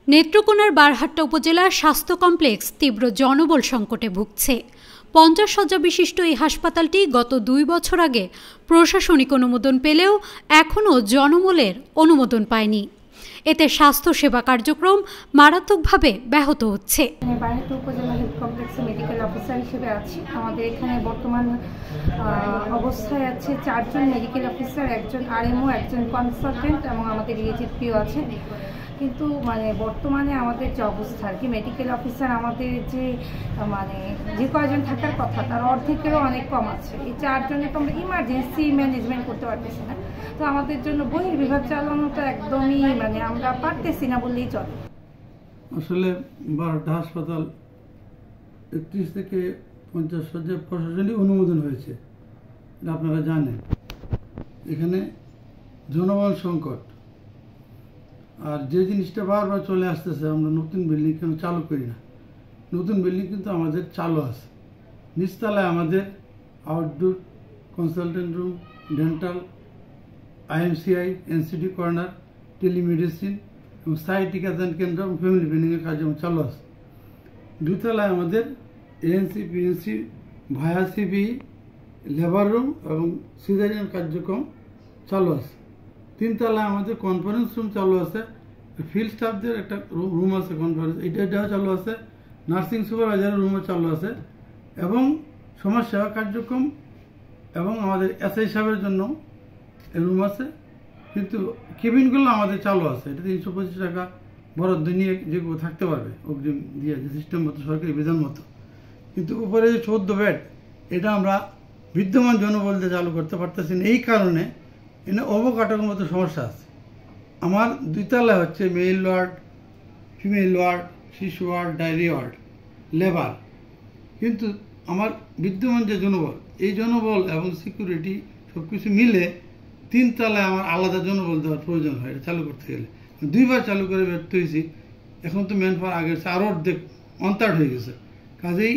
নেত্রকোনার বারহাট্টা উপজেলার স্বাস্থ্য কমপ্লেক্স তীব্র জনবল সংকটে ভুগছে। 50 শয্যা বিশিষ্ট এই হাসপাতালটি গত 2 বছর আগে প্রশাসনিক অনুমোদন পেলেও এখনও জনবলের অনুমোদন পায়নি। এতে স্বাস্থ্য সেবা কার্যক্রম মারাত্মকভাবে ব্যাহত হচ্ছে। বারহাট্টা উপজেলা হেলথ কমপ্লেক্সে মেডিকেল অফিসার হিসেবে আছি। আমাদের এখানে বর্তমান অবস্থায় আছে 4 জন মেডিকেল অফিসার, একজন আরএমও, একজন কনসালটেন্ট এবং আমাদের ইএজিপিও আছে। কিন্তু বর্তমানে আমাদের যে অবস্থা আর কি, মেডিকেল অফিসার আমাদের যে কয়জন থাকার কথা তার অর্ধেকেরও অনেক কম আছে। এই 4 জনে তো আমরা ইমার্জেন্সি ম্যানেজমেন্ট করতে পারতেছি না। তো আমাদের জন্য বহির্বিভাগ চালানো তো একদমই আমরা পারতেছি না বললেই চলে। আসলে বারহাট্টা হাসপাতাল 31 থেকে 50 শয্যা প্রশাসনিক অনুমোদন হয়েছে, এটা আপনারা জানেন। এখানে জনবল সংকট, আর যে জিনিসটা বারবার চলে আসতেছে, আমরা নতুন বিল্ডিং কেন চালু করি না। নতুন বিল্ডিং কিন্তু আমাদের চালু আছে। নিচতলায় আমাদের outdoor consultant room, dental, IMCI, NCD corner, telemedicine এবং স্থায়ী টিকাদান কেন্দ্র এবং ফ্যামিলি প্ল্যানিংয়ের কার্যক্রম চালু আছে। 2 তলায় আমাদের এএনসি, পিএনসি, ভায়া সিবি, লেবার রুম এবং সিজারিয়ান কার্যক্রম চালু আছে। 3 তলায় আমাদের কনফারেন্স রুম চালু আছে, ফিল্ড স্টাফদের একটা রুম আছে কনফারেন্স, এটাও চালু আছে, নার্সিং সুপারভাইজারের রুমও চালু আছে এবং সমাজ সেবা কার্যক্রম এবং আমাদের এসআই সাহেবের জন্য রুম আছে। কিন্তু কেবিনগুলো আমাদের চালু আছে। এটা 325 টাকা বরাদ্দ নিয়ে যেগুলো থাকতে পারবে অগ্রিম দিয়ে, যে সিস্টেম মতো, সরকারি বিধান মতো। কিন্তু উপরে যে 14 বেড, এটা আমরা বিদ্যমান জনবল দিয়ে চালু করতে পারতেছি না। এই কারণে এখানে অবকাঠামোগত সমস্যা আছে। আমার 2 তলায় হচ্ছে মেল ওয়ার্ড, ফিমেল ওয়ার্ড, শিশু ওয়ার্ড, ডায়রি ওয়ার্ড, লেবার। কিন্তু আমার বিদ্যমান যে জনবল, এই জনবল এবং সিকিউরিটি সব কিছু মিলে 3 তলায় আমার আলাদা জনবল দেওয়ার প্রয়োজন হয় এটা চালু করতে গেলে। 2 বার চালু করে ব্যর্থ হয়েছি। এখন তো ম্যান পাওয়ার আগের আরও অর্ধেক অন্তাড় হয়ে গেছে। কাজেই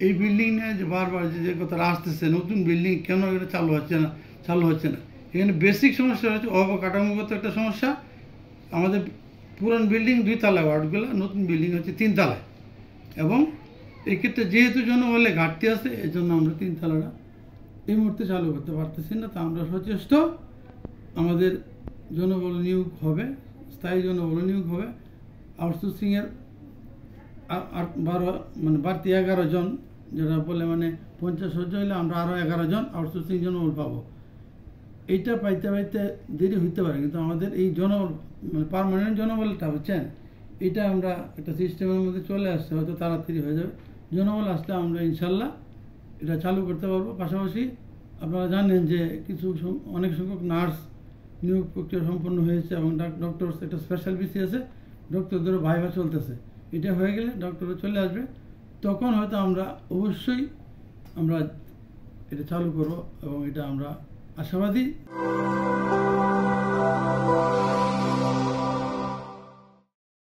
এই বিল্ডিং নিয়ে যে বারবার যে কথাটা আসতেছে, নতুন বিল্ডিং কেন এটা চালু হচ্ছে না, এখানে বেসিক সমস্যা হচ্ছে অবকাঠামোগত একটা সমস্যা। আমাদের পুরান বিল্ডিং 2 তলায় ওয়ার্ডগুলো, নতুন বিল্ডিং হচ্ছে 3 তলায়। এবং এই ক্ষেত্রে যেহেতু জনবলে ঘাটতি আছে, এই জন্য আমরা 3 তলাটা এই মুহূর্তে চালু করতে পারতেছি না। তা আমরা সচেষ্ট, আমাদের জনবল নিয়োগ হবে, স্থায়ী জনবল নিয়োগ হবে। আউটসোর্সিংয়ের বাড়তি 11 জন, যেটা বলে 50 শয্যা হলে আমরা আরও 11 জন আউটসোর্সিং জনবল পাবো। এইটা পাইতে দেরি হইতে পারে, কিন্তু আমাদের এই জনবল পার্মানেন্ট জনবলটা হচ্ছেন, এটা আমরা একটা সিস্টেমের মধ্যে চলে আসছে, হয়তো তাড়াতাড়ি হয়ে যাবে। জনবল আসলে আমরা ইনশাল্লাহ এটা চালু করতে পারবো। পাশাপাশি আপনারা জানেন যে অনেক সংখ্যক নার্স নিয়োগ প্রক্রিয়া সম্পন্ন হয়েছে এবং ডক্টর একটা স্পেশাল বিসি আছে, ডক্টরদেরও ভাইভা চলতেছে। এটা হয়ে গেলে ডক্টররা চলে আসবে, তখন হয়তো আমরা অবশ্যই এটা চালু করব এবং এটা আমরা আশাবাদী।